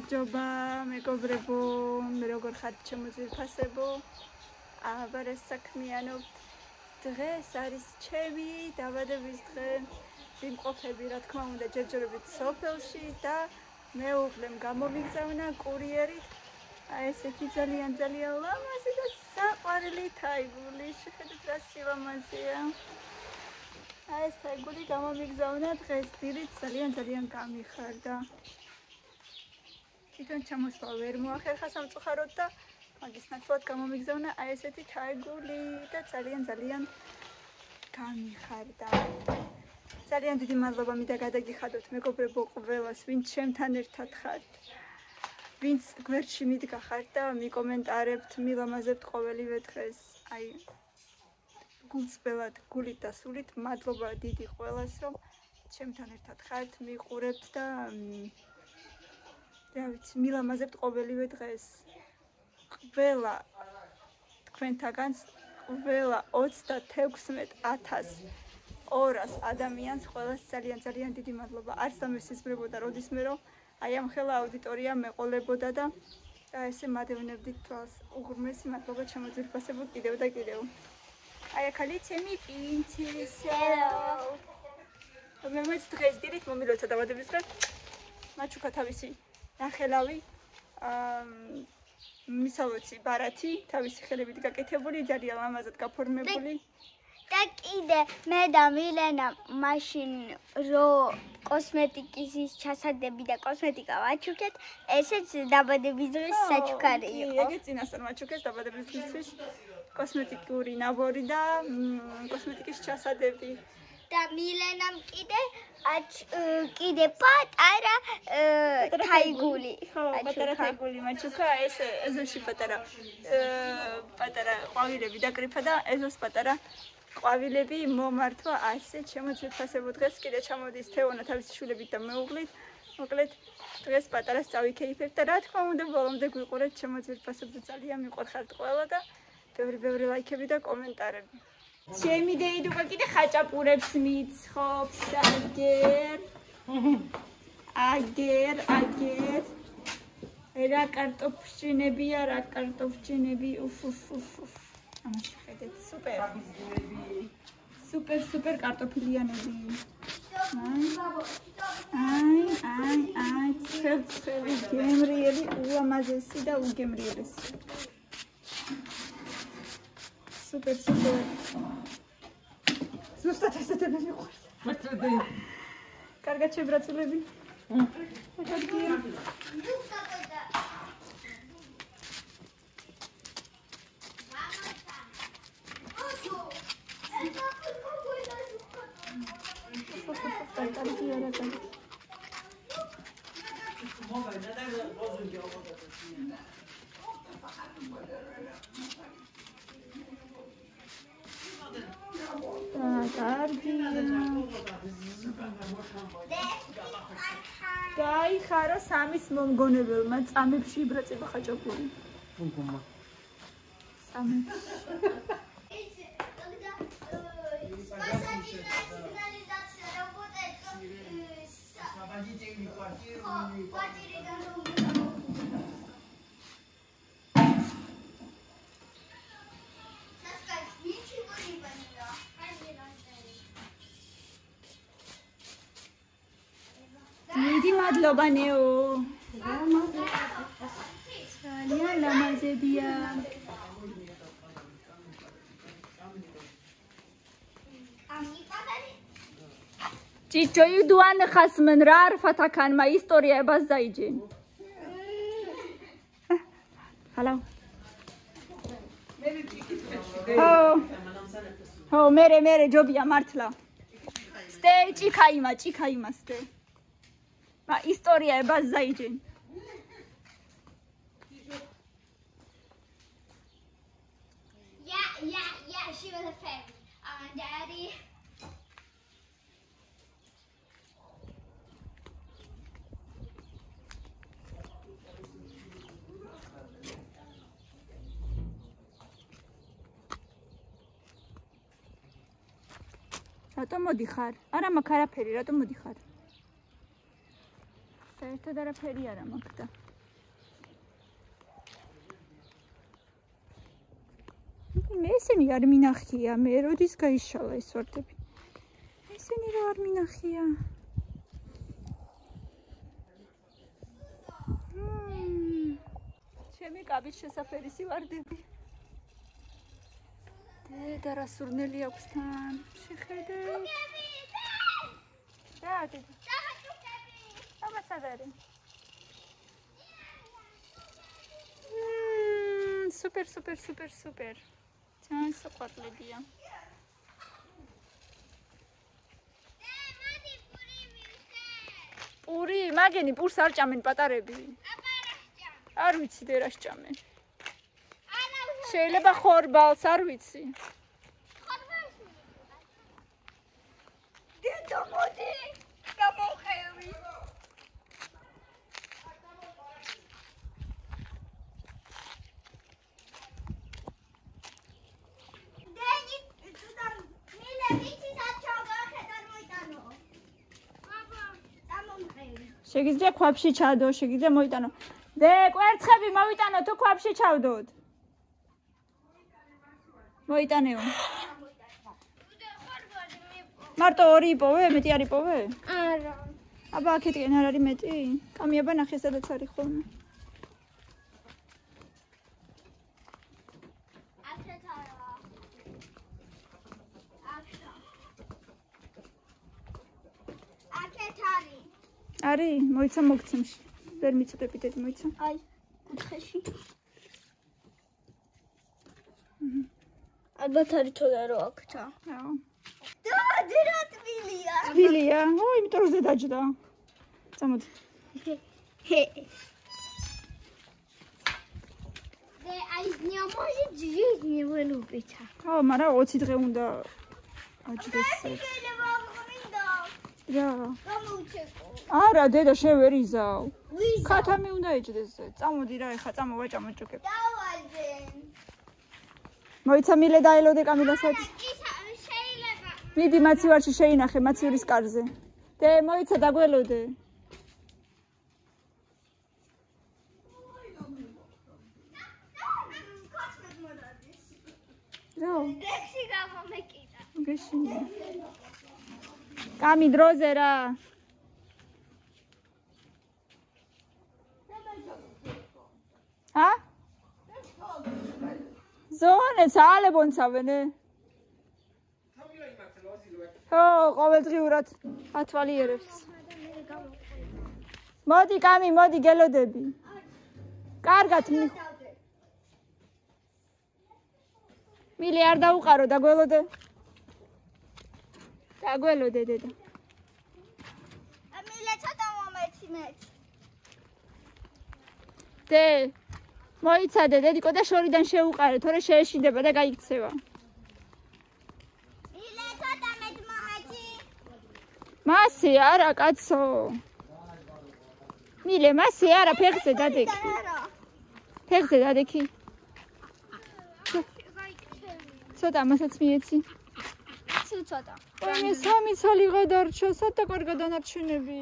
გამარჯობა, მეგობრებო, მე როგორ ხართ ჩემოძვირფასებო? აბა რა საქმიანობთ? დღეს არის ჩემი დაბადების დღე. ვიმყოფები, რა თქმა უნდა, ჯერჯერობით სოფელში და მეუღლემ გამომიგზავნა კურიერით. აი ესეთი ძალიან ლამაზი და საყვარელი თაიგული. შეხედეთ რა სილამაზეა. აი ეს თაიგული გამომიგზავნა დღეს დილით ძალიან გამიხარდა. თვითონ ჩამოსვლა ვერ მოახერხა სამწუხაროდ და მაგის ნაცვლად გამომიგზავნა აი ესეთი თაიგული და ძალიან გამიხარდა. ძალიან დიდი მადლობა მინდა გადაგიხადოთ მეგობრებო ყველას, ვინც ჩემთან ერთად ხართ, ვინც გვერდში მიდგა ხართ და მიკომენტარებთ, მილამაზებთ ყოველივე დღეს. აი გულწრფელად, გულით და სულით მადლობა დიდი ყველას, რომ ჩემთან ერთად ხართ, მიყურებთ და რა ვიცი, მილამაზებთ ყოველივე დღეს. ყველა თქვენთაგანს, ყველა 36,200 ადამიანს ყველას ძალიან დიდი მადლობა. არც დამესიზმრებოდა როდისმე რომ აი ამ ხელა აუდიტორია მეყოლებოდა და ესე მადევნებდით თვალს. უღრმესი მადლობა ჩემოძვირფასებო კიდევ და კიდევ. აი აქ არის ჩემი პრინცესა. მე დღეს დილით მომილოცა დაბადების დღე. მაჩუკა თავისი ნახელავი მისალოცი ბარათი, თავისი ხელებით გაკეთებული, ძალიან ლამაზად გაფორმებული. და კიდე მე და მილენა მაშინ რო კოსმეტიკის ჩასადები და კოსმეტიკა ვაჩუქეთ, ესეც დაბადების დღის საჩუქარი იყო. ეგეც წინასწარ ვაჩუქეს დაბადების დღისთვის კოსმეტიკური ნაბორი და კოსმეტიკის ჩასადები. და მილენამ კიდე პატარა თაიგული. პატარა თაიგული მაჩუქა, ეს ეზოში პატარა ყვავილები დაკრიფა და ეზოს პატარა ყვავილები მომართვა. ასე ჩემოძვირფასებო დღეს კიდე ჩამოდის თეონა თავისი შვილებით და მეუღლით. მოკლედ დღეს პატარას წავიქეიფებთ და რა თქმა უნდა ბოლომდე გვიყურეთ ჩემოძვირფასებო, ძალიან მიყვარხართ ყველა და ბევრი ლაიქები და კომენტარები. ჩემი დეიდუკა კიდე ხაჭაპურებს მიცხობს. აგერ რა კარტოფშინებია, რა კარტოფშინები. ამაში ხედეთ, სუპერ კარტოფილიანები. აი, ცხელი გემრიელი, ულამაზესი და უგემრიელესი. სუპერ. ზუსტად ესეთები მიყვარს. კარგად შებრაცულები. გაიხარო სამის მომგონებელმა წამებში იბრაწება ხაჭაპური. დიდი მადლობა ნეო. ძალიან ლამაზებია. Чичо юдуан хасман рар фатакан ма история базайджин. Hello. mere ჯობია მართლა. სტე ჭიქაიმა სტე. Ma история базайджин. Yeah, she was a fairy. Daddy. რატომ მოდიხარ? არა მაქვს არაფერი, რატომ მოდიხარ? საერთოდ არაფერი არა მაქვს და მე ესენი არ მინახია, მე როდის გაიშალა ეს ვარდები. ესენი რა არ მინახია. ჩემი კაბის შესაფერისი ვარდები. და რა სურნელი აქვს თან. შეხედე. რა დედა? ამასადარი. Super, super, super, super. ძალიან საყვარლებია. პური, მაგენი პურს არ ჭამენ პატარები. არ ვიცი და რა სჭამენ. შეიძლება ხორბალს, არ ვიცი. დედო მოდი, გამოვხევი. შეგიძლია ქვაბში ჩადო, შეგიძლია მოიტანო. დე, კვერცხები მოვიტანო, თუ ქვაბში ჩავდოთ. მოიტანეო. მარტო 2 იპოვე, მეტი არ იპოვე? არა. აბა, აქეთკენ არ არის მეტი? კამიაბა ნახე, სადაც არის ხოლმე. არის, მოიცა მოგცემში. ვერ მიწდები დედი, მოიცა. აი, კუთხეში. ალბათ არის თორე რო აქთა. აო. და რა თბილია. თბილია. ო, იმიტომ რომ ზედაჯდა. წამოდი. და აი, ნიამოჟი ჯიჟ ნიველუბიცა. ო, მაგრამ 20 დღე უნდა აჯდეს. შეიძლება აღმინდა. რა? გამოვჩეკო. არა, დედა, შენ ვერ იზავ. ვიზა. ქათამი უნდა ეჯდეს. წამოდი რა, ეხა წამოვაჭამო ჭუკებს. დავალდენ. მოიცა მილე დაელოდე კამილასაც. შეიძლება. მიდი მაცივარში შეინახე, მაცივრის კარზე. დე, მოიცა დაგველოდე. რა? ლექსი გამომეკიდა. გეშინია. კამი დროზე რა. ა? ზონე საალებონცავენე. ხო, ყოველდღიურად ათვალიერებს. მოდი კამი, მოდი გელოდები. კარგად მილი არ დაუყარო, დაგველოდე. დაგველოდე დედა. მილე ცოტა მომეცინეთ. დე მოიცადე დედიკო და შორიდან შეუყარე, თორე შეეშინდება და გაიქცევა. მილე ცოტა მომეცი. მასე არა კაცო. მილე მასე არა, ფეხზე დადექი. ფეხზე დადექი. ცოტა მასაც მიეცი. ცოტა. მე 3 ცალი გადარჩა, სადა კარგა დანარჩენები.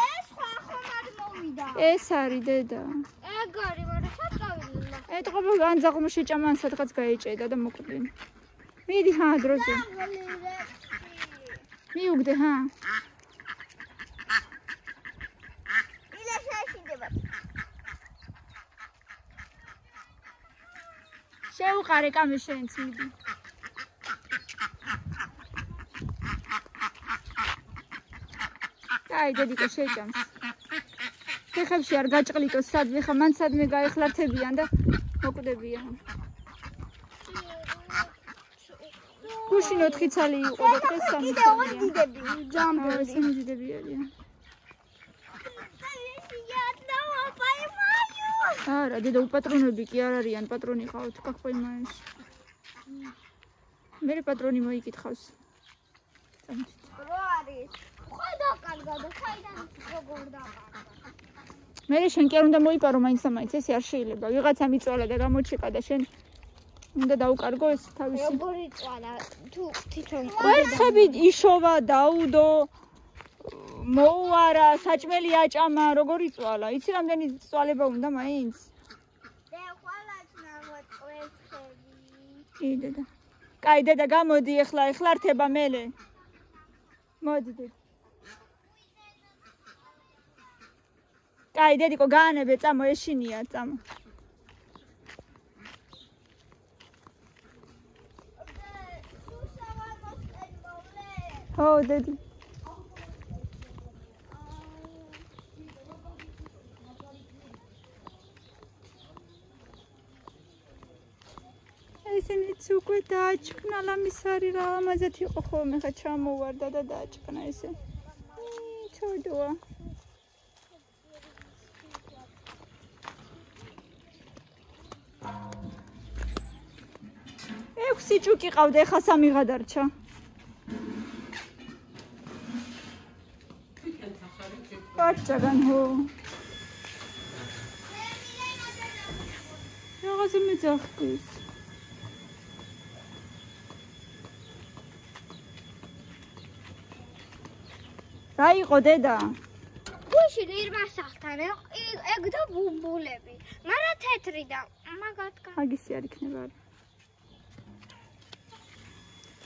ეს ხომ არ მოვიდა. ეს არის დედა. ეგარი, მაგრამ საწავილა. ეტყობა განძაღმო შეჭამან სადღაც გაეჭედა და მოკვდი. მიდი ჰა დროზე. მიუგდე ჰა. მილე შეეშინდება. შეუყარე კამი შენც მიდი. აი დედიკო შეჭამს. ფეხებში არ გაჭყლიტო სადმე ხა მან სადმე გაეხლართებიან და მოკვდებიან. გუშინ 4 ცალი იყო და დღეს 3 კიდე ორდიდები ჯამბები. ესენი დიდები არიან. არა, დედა უპატრონები კი არ არიან, პატრონი ხავთ, как понимаешь? მე პატრონი მოიკითხავს. რო არის? ხო დაკარგა და საიდან როგორ დაკარგა? მე შენ კი არ უნდა მოიპარო მაინც და მაინც, ესე არ შეიძლება. ვიღაცა მიწვალა და გამოჩეკა და შენ უნდა დაუკარგო ეს თავისი. როგორი წვალა? თუ თვითონ კვერცხები იშოვა, დაუდო, მოუარა, საჭმელი აჭამა, როგორი წვალა? იცი რამდენი წვალება უნდა მაინც? და ხვალაც ნაღვაწ კვერცხ კი დედა. კაი დედა გამოდი ეხლა რთება მელე. მოდი დედა. კაი დედიკო გაანებე წამო ეშინია წამო. ო დედი. ესენიც უკვე დააჭკნა ლამისარი რა ამაზეთ იყო ხოლმე ხა ჩამოვარდა და დააჭკნა ესე. ჩოდოა. ექვსი ჭუკი ყავდა ეხა სამი გადარჩა. ბაჭაგან ჰო. რაღაცა მეძახკის. რა იყო დედა? გუში რირმასახთან ეგ და ბუმბულები. მარა თეთრი და მაგათკა. აგისი არ იქნება არა.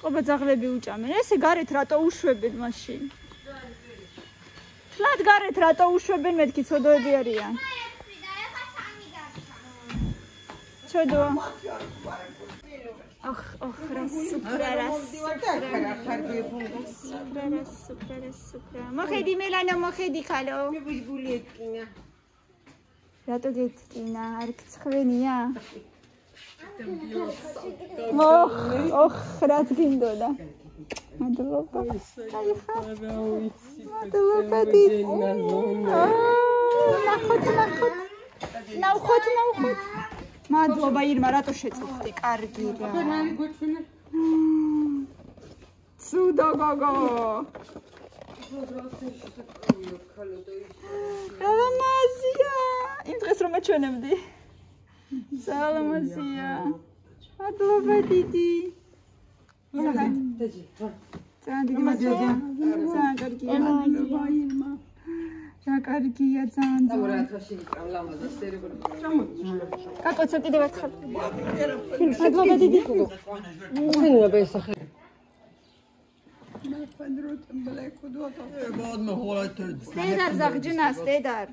ყობა ძაღლები უჭამენ. ესე გარეთ რატო უშვებენ მაშინ? ხლად გარეთ რატო უშვებენ მეთქი ცოდოები არიან. ჩოდოა. ოხ რა სუპრა. მოხედი მელანა მოხედი ხალო. რატო გეთკინა? არ გცხვენია? ოხ რა გინდოდა? მადლობა. მადლობა დიდი. ნახოთ. მადლობა ირმა რატო შეწუხდი? კარგი რა. ცუდა გოგო. სალამაზია. იმ დღეს რომ მეჩვენებდი. სალამაზია. მადლობა დიდი. ძალიან დიდი მადლობა. ძალიან კარგია. მადლობა ირმა. რა კარგია ძალიან. კაკოცო კიდევ ერთხელ. მადლობა დიდი. სტედარ ზაღჯნა სტედარ.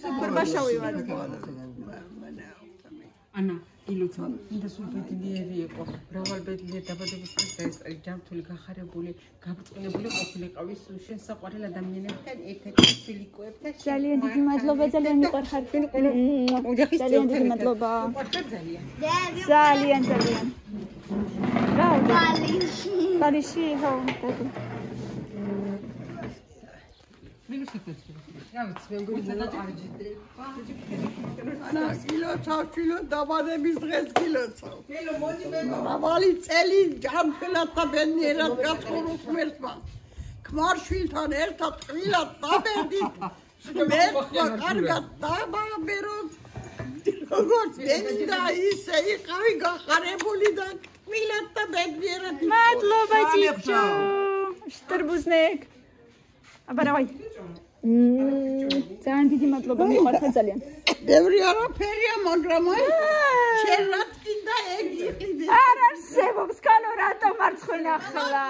სუპერბაშავი ვარ. ანა ილუცა ინდა სულბედლიერი იყო მრავალბედლიერ დაბადების დღეს დაესწარი ჯანმრთელი გახარებული გაბრწყინებული ყოფილიყავის შენ საყვარელ ადამიანებთან ერთ-ერთი ფილიკოებთან ძალიან დიდი მადლობა ძალიან მიყვარხარ ძალიან დიდი მადლობა ძალიან რა ბალიში ხო ჩავშილო დაბადების დღეს გილოცავ. მრავალი წელი ჯანმრთელად და ბედნიერად გაცხოვროთ ღმერთმა. ქმარშვილთან ერთად ტყილად დაბედით. ღმერთმა კარგად დაბაბეროთ. როგორც დედა ისე იყავი გახარებული და ტყილად და ბედნიერად. მადლობა ჭიჭო. შტრბუზნეკ. აბარავი. ძალიან დიდი მადლობა მიყვარხარ ძალიან. ბევრი არაფერია, მაგრამ შენ რაც კიდე ეგ იყიდე. არ არსებობს, კანო რატო მარცხენა ახლა?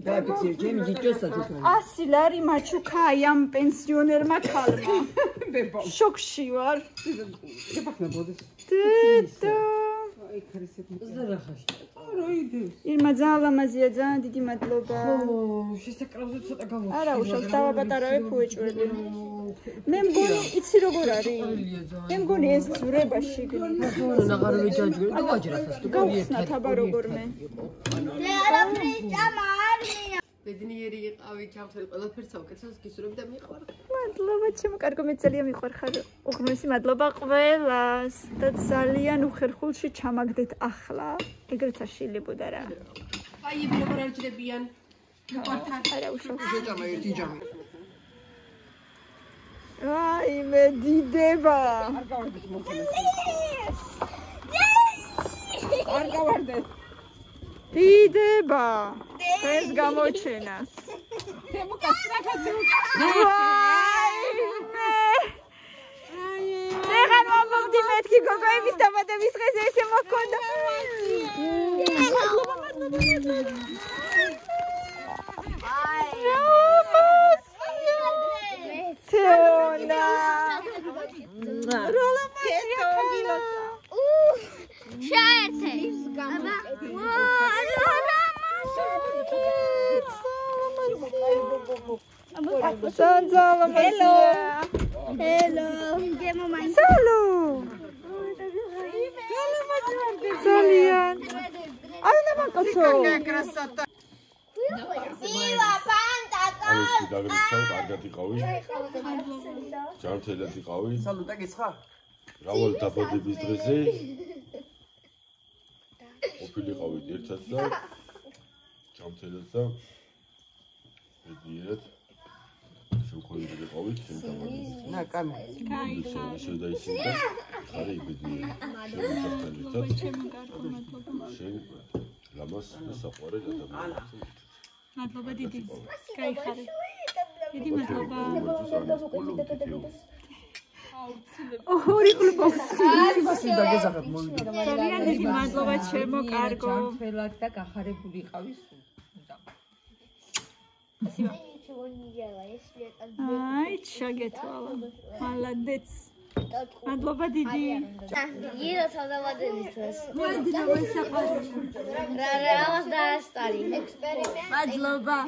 დააფიქსირე, ჩემი ჯიჭოსა თუ. 100 ლარი მაჩუკა ამ პენსიონერმა ქალმა. შოქში ვარ. დედო. ირმა ძალიან ლამაზია, ძალიან დიდი მადლობა. შესაკრავზე ცოტა გამო. არა, უშავს დავაპატარავე ფუეჭველი. მე მგონი, იცი როგორ არის? მე მგონი ეს ძვრება შიგნით. აღარ ვეჯაჯვე, და ვაჯრახას თუ გავხსნათ აბა როგორმე. ბედნიერი იყავი, ჯანმრთელი ყველაფერს საუკეთესოს გისურვებ და მიყვარხარ. მადლობა, ჩემო კარგო, მე ძალიან მიყვარხარ. უღრმესი მადლობა ყველას და ძალიან უხერხულში ჩამაგდეთ ახლა. ეგრეც არ შეიძლებოდა რა. აი, როგორ არ ჯდებიან. მიყვარხარ. არა უშავს. ჯამა ერთი ჯამი. აი მე დიდება. არ გავარდეთ. დიდება. ეს გამოჩენას. ვაიმე. წეღან მომდი მეთქი გოგოების და ჯანმრთელად იყავი. სალუტა გიცხა. რავალ დაბადების დღეზე. ყოფილიყავით ერთად და ჯანმრთელად და მედიერად შევხვედრიყავით შენ დაბადების. ნაკამი. შევდაისინდა. ხარი მედიერად. შენ ლამას საყვარელ ადამიანს. მადლობა დიდი. გაიხარე. დიდი მადლობა. ორი კლუბოქსი. ძალიან დიდი მადლობა ჩემო კარგო. ჯანმრთელად და გახარებული იყავი სულ. აი, შეგეთვალა. მალადეც. მადლობა დიდი. ირა თავდაბადების დღეს. მოდი რა მოსაყარია. რა დაასწარი. მადლობა.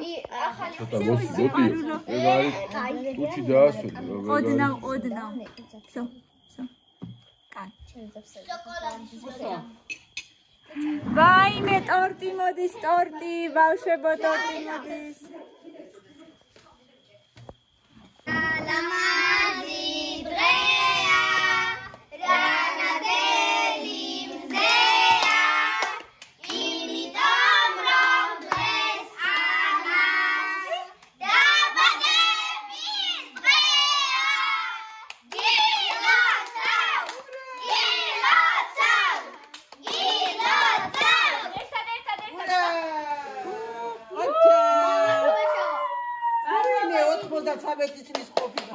ცოტა მოდი. უჩი დაასვი. ოდნავ. სო. კან. ვაიმე ტორტი მოდის ტორტი, ბავშვებო ტორტი მოდის. ლამაზი დღეა, რანადელი მზეა, იმიტომ რომ დღეს ანას დაბადების დღეა. გილოცავ. და 13 წლის ყოფილი.